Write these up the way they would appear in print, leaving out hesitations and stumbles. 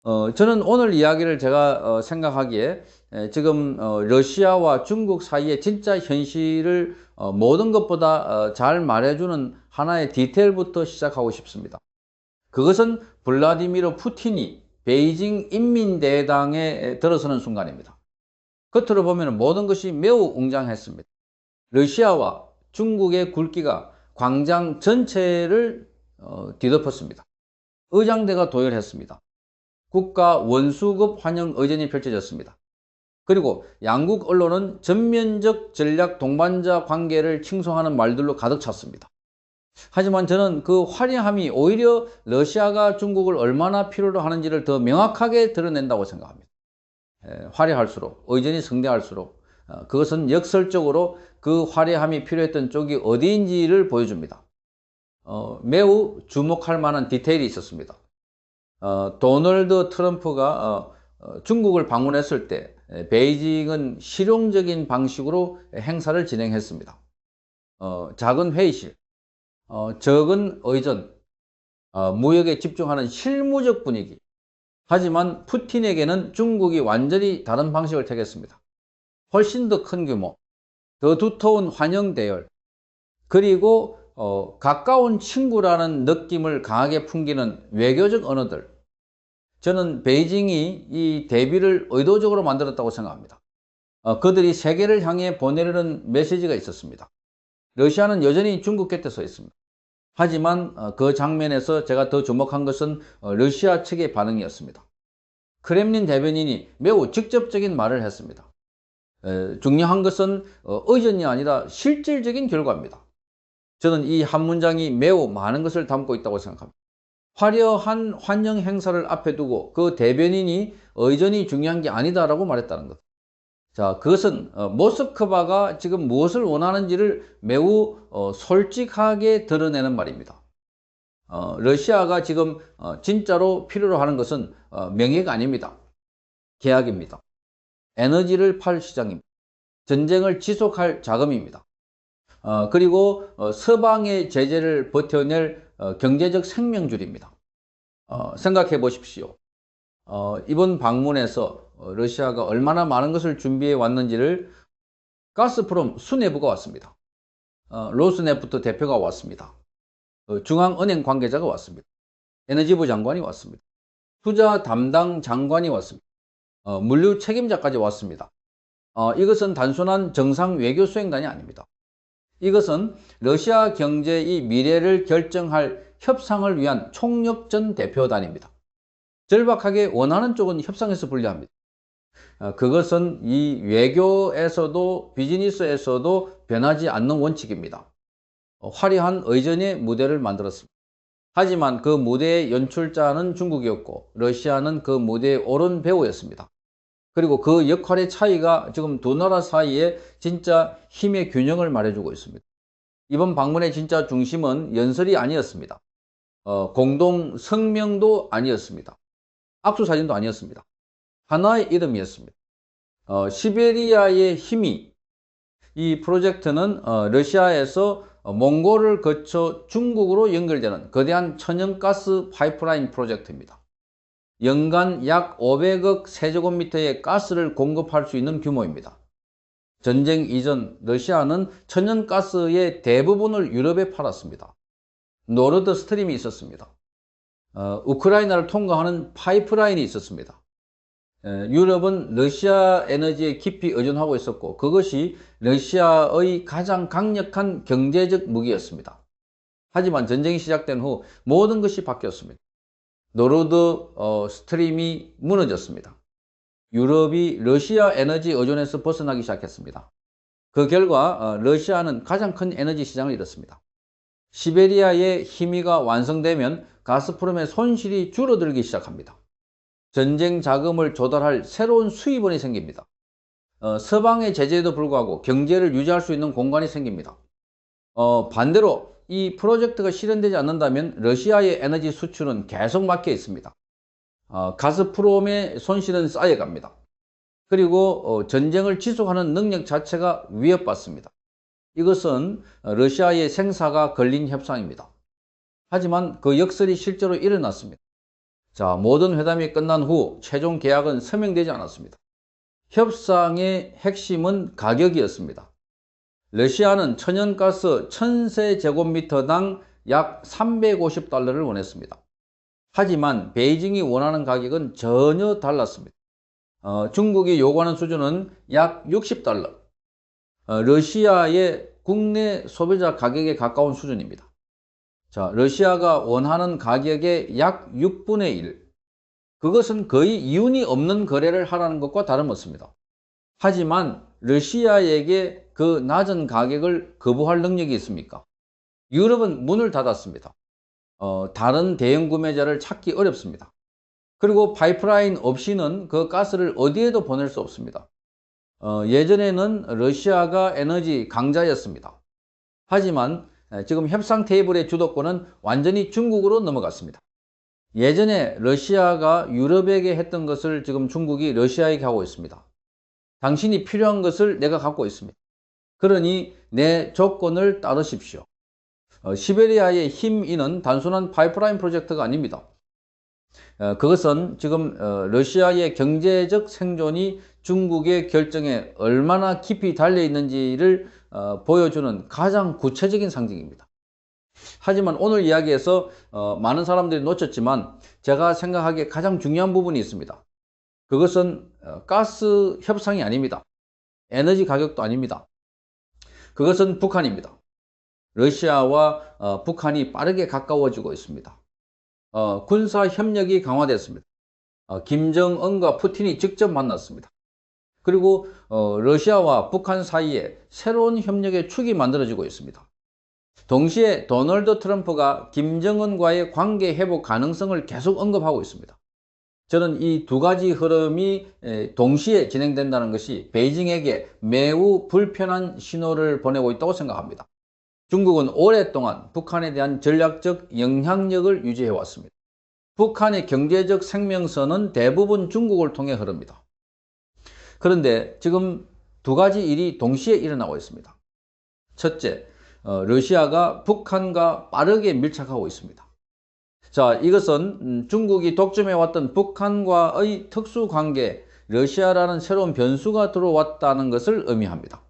저는 오늘 이야기를 제가 생각하기에 지금 러시아와 중국 사이의 진짜 현실을 모든 것보다 잘 말해주는 하나의 디테일부터 시작하고 싶습니다. 그것은 블라디미르 푸틴이 베이징 인민대당에 들어서는 순간입니다. 겉으로 보면 모든 것이 매우 웅장했습니다. 러시아와 중국의 굵기가 광장 전체를 뒤덮었습니다. 의장대가 도열했습니다. 국가 원수급 환영 의전이 펼쳐졌습니다. 그리고 양국 언론은 전면적 전략 동반자 관계를 칭송하는 말들로 가득 찼습니다. 하지만 저는 그 화려함이 오히려 러시아가 중국을 얼마나 필요로 하는지를 더 명확하게 드러낸다고 생각합니다. 화려할수록, 의전이 성대할수록 그것은 역설적으로 그 화려함이 필요했던 쪽이 어디인지를 보여줍니다. 매우 주목할 만한 디테일이 있었습니다. 도널드 트럼프가 중국을 방문했을 때 베이징은 실용적인 방식으로 행사를 진행했습니다. 작은 회의실, 적은 의전, 무역에 집중하는 실무적 분위기. 하지만 푸틴에게는 중국이 완전히 다른 방식을 택했습니다. 훨씬 더 큰 규모, 더 두터운 환영 대열, 그리고 가까운 친구라는 느낌을 강하게 풍기는 외교적 언어들. 저는 베이징이 이 대비를 의도적으로 만들었다고 생각합니다. 그들이 세계를 향해 보내려는 메시지가 있었습니다. 러시아는 여전히 중국 곁에 서 있습니다. 하지만 그 장면에서 제가 더 주목한 것은 러시아 측의 반응이었습니다. 크렘린 대변인이 매우 직접적인 말을 했습니다. 중요한 것은 의전이 아니라 실질적인 결과입니다. 저는 이 한 문장이 매우 많은 것을 담고 있다고 생각합니다. 화려한 환영 행사를 앞에 두고 그 대변인이 의전이 중요한 게 아니다라고 말했다는 것. 자, 그것은 모스크바가 지금 무엇을 원하는지를 매우 솔직하게 드러내는 말입니다. 러시아가 지금 진짜로 필요로 하는 것은 명예가 아닙니다. 계약입니다. 에너지를 팔 시장입니다. 전쟁을 지속할 자금입니다. 그리고 서방의 제재를 버텨낼 경제적 생명줄입니다. 생각해 보십시오. 이번 방문에서 러시아가 얼마나 많은 것을 준비해 왔는지를 가스프롬 수뇌부가 왔습니다. 로스네프트 대표가 왔습니다. 중앙은행 관계자가 왔습니다. 에너지부 장관이 왔습니다. 투자 담당 장관이 왔습니다. 물류 책임자까지 왔습니다. 이것은 단순한 정상 외교 수행단이 아닙니다. 이것은 러시아 경제의 미래를 결정할 협상을 위한 총력전 대표단입니다. 절박하게 원하는 쪽은 협상에서 분리합니다. 그것은 이 외교에서도 비즈니스에서도 변하지 않는 원칙입니다. 화려한 의전의 무대를 만들었습니다. 하지만 그 무대의 연출자는 중국이었고 러시아는 그 무대의 옳은 배우였습니다. 그리고 그 역할의 차이가 지금 두 나라 사이에 진짜 힘의 균형을 말해주고 있습니다. 이번 방문의 진짜 중심은 연설이 아니었습니다. 공동 성명도 아니었습니다. 악수사진도 아니었습니다. 하나의 이름이었습니다. 시베리아의 힘이, 이 프로젝트는 러시아에서 몽골을 거쳐 중국으로 연결되는 거대한 천연가스 파이프라인 프로젝트입니다. 연간 약 500억 세제곱미터의 가스를 공급할 수 있는 규모입니다. 전쟁 이전 러시아는 천연가스의 대부분을 유럽에 팔았습니다. 노르드 스트림이 있었습니다. 우크라이나를 통과하는 파이프라인이 있었습니다. 유럽은 러시아 에너지에 깊이 의존하고 있었고 그것이 러시아의 가장 강력한 경제적 무기였습니다. 하지만 전쟁이 시작된 후 모든 것이 바뀌었습니다. 노르드 스트림이 무너졌습니다. 유럽이 러시아 에너지 의존에서 벗어나기 시작했습니다. 그 결과 러시아는 가장 큰 에너지 시장을 잃었습니다. 시베리아의 힘이가 완성되면 가스프롬의 손실이 줄어들기 시작합니다. 전쟁 자금을 조달할 새로운 수입원이 생깁니다. 서방의 제재에도 불구하고 경제를 유지할 수 있는 공간이 생깁니다. 반대로 이 프로젝트가 실현되지 않는다면 러시아의 에너지 수출은 계속 막혀 있습니다. 가스프롬의 손실은 쌓여갑니다. 그리고 전쟁을 지속하는 능력 자체가 위협받습니다. 이것은 러시아의 생사가 걸린 협상입니다. 하지만 그 역설이 실제로 일어났습니다. 자, 모든 회담이 끝난 후 최종 계약은 서명되지 않았습니다. 협상의 핵심은 가격이었습니다. 러시아는 천연가스 1000세제곱미터당 약 350달러를 원했습니다. 하지만 베이징이 원하는 가격은 전혀 달랐습니다. 중국이 요구하는 수준은 약 60달러. 러시아의 국내 소비자 가격에 가까운 수준입니다. 자, 러시아가 원하는 가격의 약 6분의 1. 그것은 거의 이윤이 없는 거래를 하라는 것과 다름없습니다. 하지만 러시아에게 그 낮은 가격을 거부할 능력이 있습니까? 유럽은 문을 닫았습니다. 다른 대형 구매자를 찾기 어렵습니다. 그리고 파이프라인 없이는 그 가스를 어디에도 보낼 수 없습니다. 예전에는 러시아가 에너지 강자였습니다. 하지만 지금 협상 테이블의 주도권은 완전히 중국으로 넘어갔습니다. 예전에 러시아가 유럽에게 했던 것을 지금 중국이 러시아에게 하고 있습니다. 당신이 필요한 것을 내가 갖고 있습니다. 그러니 내 조건을 따르십시오. 시베리아의 힘인은 단순한 파이프라인 프로젝트가 아닙니다. 그것은 지금 러시아의 경제적 생존이 중국의 결정에 얼마나 깊이 달려 있는지를 보여주는 가장 구체적인 상징입니다. 하지만 오늘 이야기에서 많은 사람들이 놓쳤지만 제가 생각하기에 가장 중요한 부분이 있습니다. 그것은 가스 협상이 아닙니다. 에너지 가격도 아닙니다. 그것은 북한입니다. 러시아와 북한이 빠르게 가까워지고 있습니다. 군사 협력이 강화됐습니다. 김정은과 푸틴이 직접 만났습니다. 그리고 러시아와 북한 사이에 새로운 협력의 축이 만들어지고 있습니다. 동시에 도널드 트럼프가 김정은과의 관계 회복 가능성을 계속 언급하고 있습니다. 저는 이 두 가지 흐름이 동시에 진행된다는 것이 베이징에게 매우 불편한 신호를 보내고 있다고 생각합니다. 중국은 오랫동안 북한에 대한 전략적 영향력을 유지해 왔습니다. 북한의 경제적 생명선은 대부분 중국을 통해 흐릅니다. 그런데 지금 두 가지 일이 동시에 일어나고 있습니다. 첫째, 러시아가 북한과 빠르게 밀착하고 있습니다. 자, 이것은 중국이 독점해왔던 북한과의 특수관계, 러시아라는 새로운 변수가 들어왔다는 것을 의미합니다.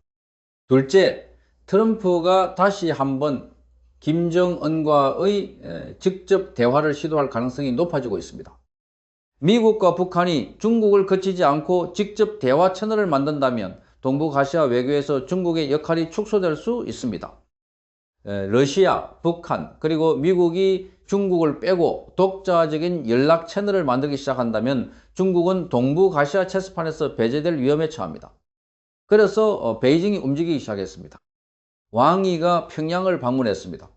둘째, 트럼프가 다시 한번 김정은과의 직접 대화를 시도할 가능성이 높아지고 있습니다. 미국과 북한이 중국을 거치지 않고 직접 대화 채널을 만든다면 동북아시아 외교에서 중국의 역할이 축소될 수 있습니다. 러시아, 북한, 그리고 미국이 중국을 빼고 독자적인 연락 채널을 만들기 시작한다면 중국은 동북아시아 체스판에서 배제될 위험에 처합니다. 그래서 베이징이 움직이기 시작했습니다. 왕이가 평양을 방문했습니다.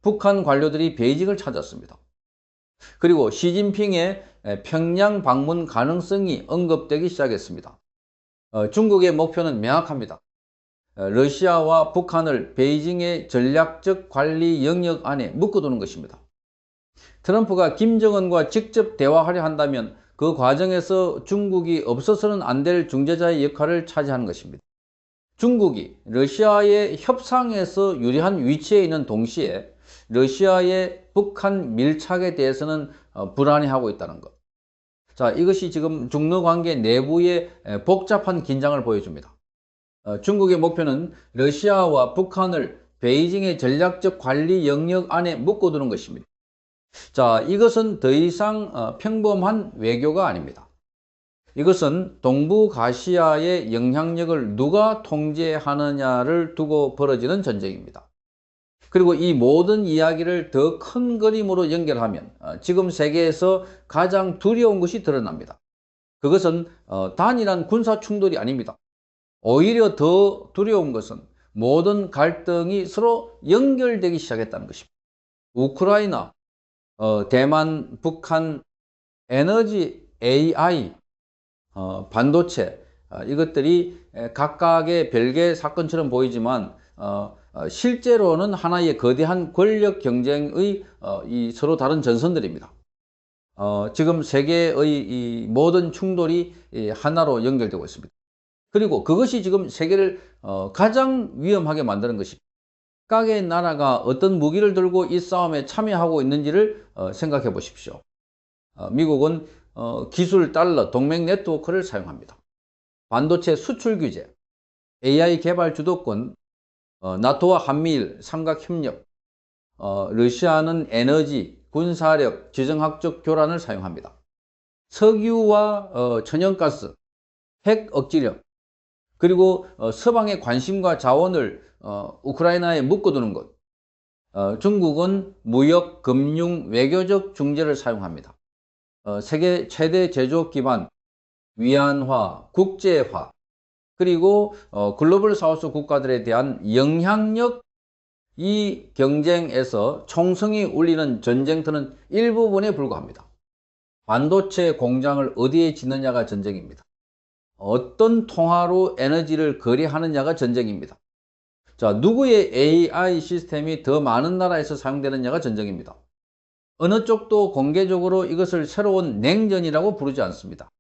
북한 관료들이 베이징을 찾았습니다. 그리고 시진핑의 평양 방문 가능성이 언급되기 시작했습니다. 중국의 목표는 명확합니다. 러시아와 북한을 베이징의 전략적 관리 영역 안에 묶어두는 것입니다. 트럼프가 김정은과 직접 대화하려 한다면 그 과정에서 중국이 없어서는 안 될 중재자의 역할을 차지하는 것입니다. 중국이 러시아의 협상에서 유리한 위치에 있는 동시에 러시아의 북한 밀착에 대해서는 불안해하고 있다는 것. 자, 이것이 지금 중러 관계 내부의 복잡한 긴장을 보여줍니다. 중국의 목표는 러시아와 북한을 베이징의 전략적 관리 영역 안에 묶어두는 것입니다. 자, 이것은 더 이상 평범한 외교가 아닙니다. 이것은 동북아시아의 영향력을 누가 통제하느냐를 두고 벌어지는 전쟁입니다. 그리고 이 모든 이야기를 더 큰 그림으로 연결하면 지금 세계에서 가장 두려운 것이 드러납니다. 그것은 단일한 군사 충돌이 아닙니다. 오히려 더 두려운 것은 모든 갈등이 서로 연결되기 시작했다는 것입니다. 우크라이나, 대만, 북한, 에너지, AI, 반도체, 이것들이 각각의 별개 사건처럼 보이지만 실제로는 하나의 거대한 권력 경쟁의 이 서로 다른 전선들입니다. 지금 세계의 이 모든 충돌이 하나로 연결되고 있습니다. 그리고 그것이 지금 세계를 가장 위험하게 만드는 것입니다. 각각의 나라가 어떤 무기를 들고 이 싸움에 참여하고 있는지를 생각해 보십시오. 미국은 기술 달러 동맹 네트워크를 사용합니다. 반도체 수출 규제, AI 개발 주도권, 나토와 한미일 삼각협력, 러시아는 에너지, 군사력, 지정학적 교란을 사용합니다. 석유와 천연가스, 핵 억지력, 그리고 서방의 관심과 자원을 우크라이나에 묶어두는 것. 중국은 무역, 금융, 외교적 중재를 사용합니다. 세계 최대 제조업 기반, 위안화, 국제화, 그리고 글로벌 사우스 국가들에 대한 영향력, 이 경쟁에서 총성이 울리는 전쟁터는 일부분에 불과합니다. 반도체 공장을 어디에 짓느냐가 전쟁입니다. 어떤 통화로 에너지를 거래하느냐가 전쟁입니다. 자, 누구의 AI 시스템이 더 많은 나라에서 사용되느냐가 전쟁입니다. 어느 쪽도 공개적으로 이것을 새로운 냉전이라고 부르지 않습니다.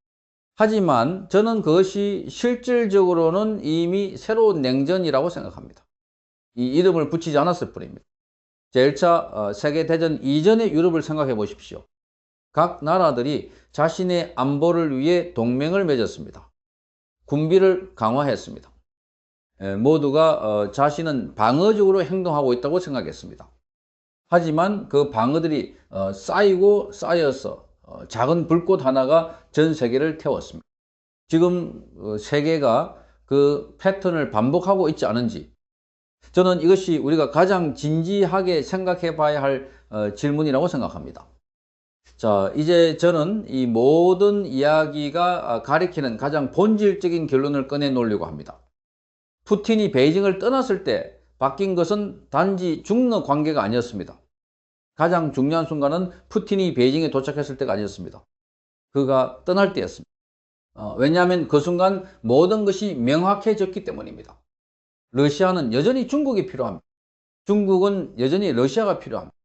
하지만 저는 그것이 실질적으로는 이미 새로운 냉전이라고 생각합니다. 이 이름을 붙이지 않았을 뿐입니다. 제1차 세계대전 이전의 유럽을 생각해 보십시오. 각 나라들이 자신의 안보를 위해 동맹을 맺었습니다. 군비를 강화했습니다. 모두가 자신은 방어적으로 행동하고 있다고 생각했습니다. 하지만 그 방어들이 쌓이고 쌓여서 작은 불꽃 하나가 전 세계를 태웠습니다. 지금 세계가 그 패턴을 반복하고 있지 않은지, 저는 이것이 우리가 가장 진지하게 생각해 봐야 할 질문이라고 생각합니다. 자, 이제 저는 이 모든 이야기가 가리키는 가장 본질적인 결론을 꺼내 놓으려고 합니다. 푸틴이 베이징을 떠났을 때 바뀐 것은 단지 중러 관계가 아니었습니다. 가장 중요한 순간은 푸틴이 베이징에 도착했을 때가 아니었습니다. 그가 떠날 때였습니다. 왜냐하면 그 순간 모든 것이 명확해졌기 때문입니다. 러시아는 여전히 중국이 필요합니다. 중국은 여전히 러시아가 필요합니다.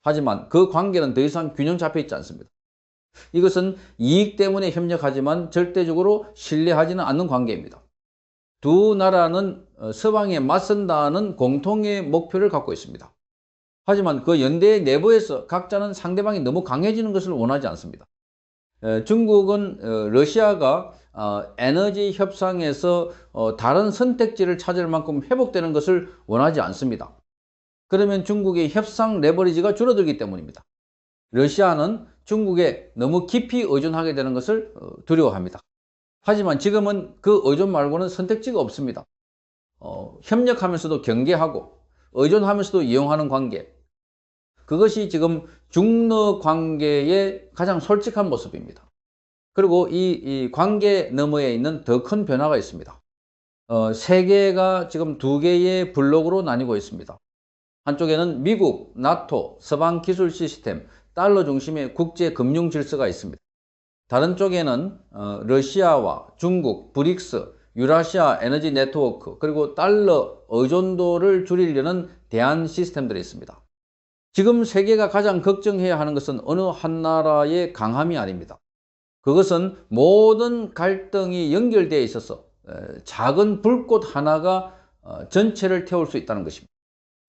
하지만 그 관계는 더 이상 균형 잡혀 있지 않습니다. 이것은 이익 때문에 협력하지만 절대적으로 신뢰하지는 않는 관계입니다. 두 나라는 서방에 맞선다는 공통의 목표를 갖고 있습니다. 하지만 그 연대의 내부에서 각자는 상대방이 너무 강해지는 것을 원하지 않습니다. 중국은 러시아가 에너지 협상에서 다른 선택지를 찾을 만큼 회복되는 것을 원하지 않습니다. 그러면 중국의 협상 레버리지가 줄어들기 때문입니다. 러시아는 중국에 너무 깊이 의존하게 되는 것을 두려워합니다. 하지만 지금은 그 의존 말고는 선택지가 없습니다. 협력하면서도 경계하고 의존하면서도 이용하는 관계, 그것이 지금 중러 관계의 가장 솔직한 모습입니다. 그리고 이 관계 너머에 있는 더 큰 변화가 있습니다. 세계가 지금 두 개의 블록으로 나뉘고 있습니다. 한쪽에는 미국, 나토, 서방 기술 시스템, 달러 중심의 국제 금융 질서가 있습니다. 다른 쪽에는 러시아와 중국, 브릭스, 유라시아 에너지 네트워크, 그리고 달러 의존도를 줄이려는 대안 시스템들이 있습니다. 지금 세계가 가장 걱정해야 하는 것은 어느 한 나라의 강함이 아닙니다. 그것은 모든 갈등이 연결되어 있어서 작은 불꽃 하나가 전체를 태울 수 있다는 것입니다.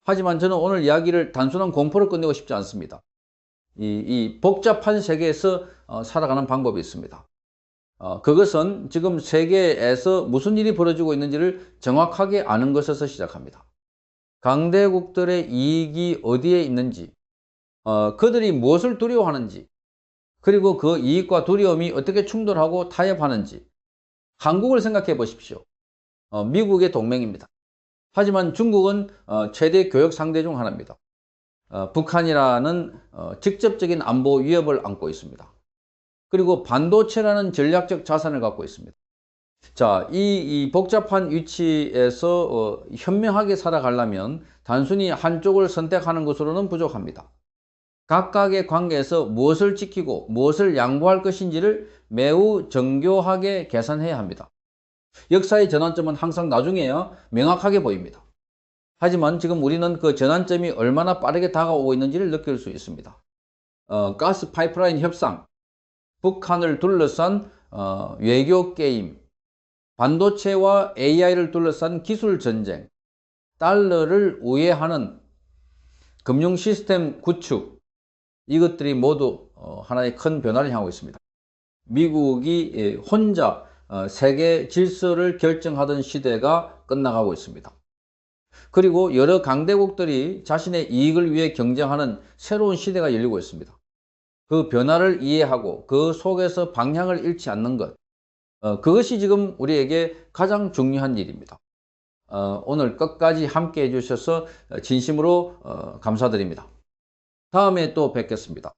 하지만 저는 오늘 이야기를 단순한 공포로 끝내고 싶지 않습니다. 이 복잡한 세계에서 살아가는 방법이 있습니다. 그것은 지금 세계에서 무슨 일이 벌어지고 있는지를 정확하게 아는 것에서 시작합니다. 강대국들의 이익이 어디에 있는지, 그들이 무엇을 두려워하는지, 그리고 그 이익과 두려움이 어떻게 충돌하고 타협하는지. 한국을 생각해 보십시오. 미국의 동맹입니다. 하지만 중국은 최대 교역 상대 중 하나입니다. 북한이라는 직접적인 안보 위협을 안고 있습니다. 그리고 반도체라는 전략적 자산을 갖고 있습니다. 자, 이 복잡한 위치에서 현명하게 살아가려면 단순히 한쪽을 선택하는 것으로는 부족합니다. 각각의 관계에서 무엇을 지키고 무엇을 양보할 것인지를 매우 정교하게 계산해야 합니다. 역사의 전환점은 항상 나중에야 명확하게 보입니다. 하지만 지금 우리는 그 전환점이 얼마나 빠르게 다가오고 있는지를 느낄 수 있습니다. 가스 파이프라인 협상, 북한을 둘러싼 외교 게임, 반도체와 AI를 둘러싼 기술 전쟁, 달러를 우회하는 금융 시스템 구축, 이것들이 모두 하나의 큰 변화를 향하고 있습니다. 미국이 혼자 세계 질서를 결정하던 시대가 끝나가고 있습니다. 그리고 여러 강대국들이 자신의 이익을 위해 경쟁하는 새로운 시대가 열리고 있습니다. 그 변화를 이해하고 그 속에서 방향을 잃지 않는 것, 그것이 지금 우리에게 가장 중요한 일입니다. 오늘 끝까지 함께 해주셔서 진심으로 감사드립니다. 다음에 또 뵙겠습니다.